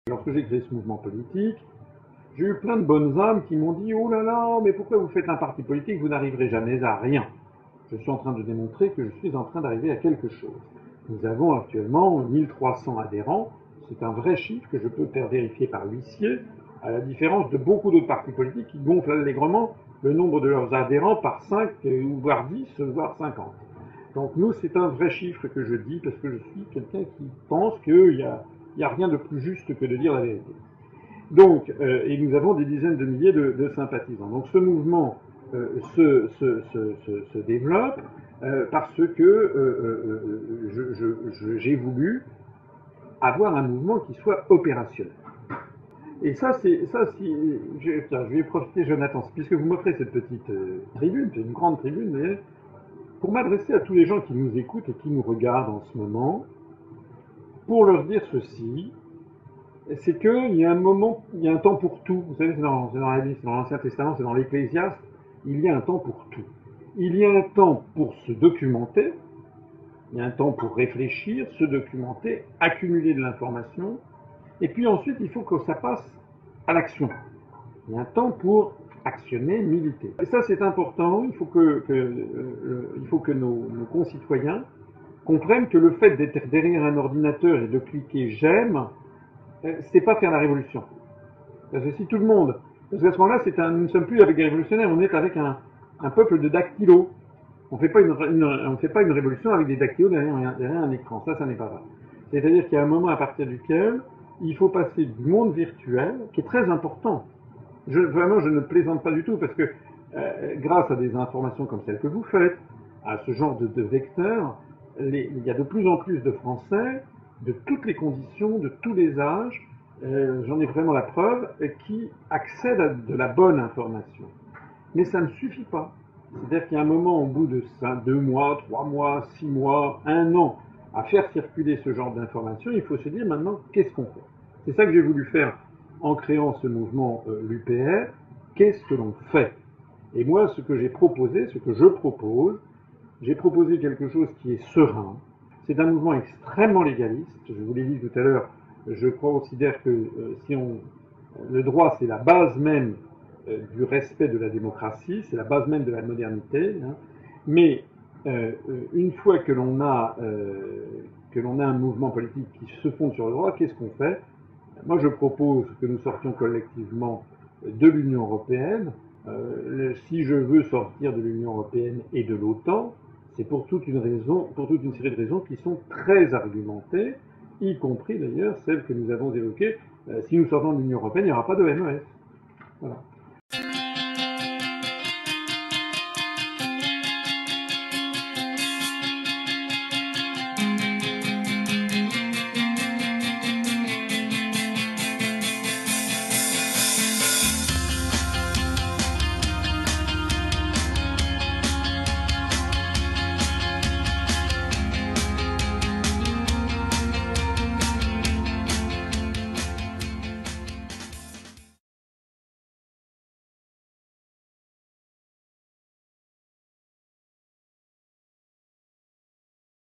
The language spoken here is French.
Lorsque j'ai créé ce mouvement politique, j'ai eu plein de bonnes âmes qui m'ont dit « Oh là là, mais pourquoi vous faites un parti politique? Vous n'arriverez jamais à rien. » Je suis en train de démontrer que je suis en train d'arriver à quelque chose. Nous avons actuellement 1300 adhérents. C'est un vrai chiffre que je peux faire vérifier par l'huissier, à la différence de beaucoup d'autres partis politiques qui gonflent allègrement le nombre de leurs adhérents par 5, voire 10, voire 50. Donc nous, c'est un vrai chiffre que je dis parce que je suis quelqu'un qui pense qu'il n'y a rien de plus juste que de dire la vérité. Donc, et nous avons des dizaines de milliers de sympathisants. Donc ce mouvement se développe parce que j'ai voulu avoir un mouvement qui soit opérationnel. Et tiens, je vais profiter, Jonathan, puisque vous m'offrez cette petite tribune, c'est une grande tribune, mais pour m'adresser à tous les gens qui nous écoutent et qui nous regardent en ce moment, pour leur dire ceci, c'est qu'il y a un moment, il y a un temps pour tout. Vous savez, c'est dans la Bible, c'est dans l'Ancien Testament, c'est dans l'Ecclésiaste, il y a un temps pour tout. Il y a un temps pour se documenter, il y a un temps pour réfléchir, se documenter, accumuler de l'information, et puis ensuite, il faut que ça passe à l'action. Il y a un temps pour actionner, militer. Et ça, c'est important. Il faut que nos concitoyens comprennent que le fait d'être derrière un ordinateur et de cliquer j'aime, c'est pas faire la révolution. Parce que si tout le monde, parce qu'à ce moment-là, nous ne sommes plus avec des révolutionnaires, on est avec un peuple de dactylos. On fait pas une révolution avec des dactylos derrière un écran. Ça n'est pas vrai. C'est-à-dire qu'il y a un moment à partir duquel il faut passer du monde virtuel, qui est très important. Vraiment, je ne plaisante pas du tout, parce que grâce à des informations comme celles que vous faites, à ce genre de vecteurs, il y a de plus en plus de Français, de toutes les conditions, de tous les âges, j'en ai vraiment la preuve, qui accèdent à de la bonne information. Mais ça ne suffit pas. C'est-à-dire qu'il y a un moment, au bout de 2 mois, 3 mois, 6 mois, 1 an, à faire circuler ce genre d'informations, il faut se dire maintenant, qu'est-ce qu'on fait? C'est ça que j'ai voulu faire en créant ce mouvement l'UPR. Qu'est-ce que l'on fait? Et moi, ce que j'ai proposé, ce que je propose, j'ai proposé quelque chose qui est serein. C'est un mouvement extrêmement légaliste. Je vous l'ai dit tout à l'heure, je considère que le droit, c'est la base même du respect de la démocratie, c'est la base même de la modernité. Hein. Mais une fois que l'on a un mouvement politique qui se fonde sur le droit, qu'est-ce qu'on fait? Moi, je propose que nous sortions collectivement de l'Union européenne. Si je veux sortir de l'Union européenne et de l'OTAN, c'est pour toute une série de raisons qui sont très argumentées, y compris d'ailleurs celles que nous avons évoquées. Si nous sortons de l'Union européenne, il n'y aura pas de MES. Voilà.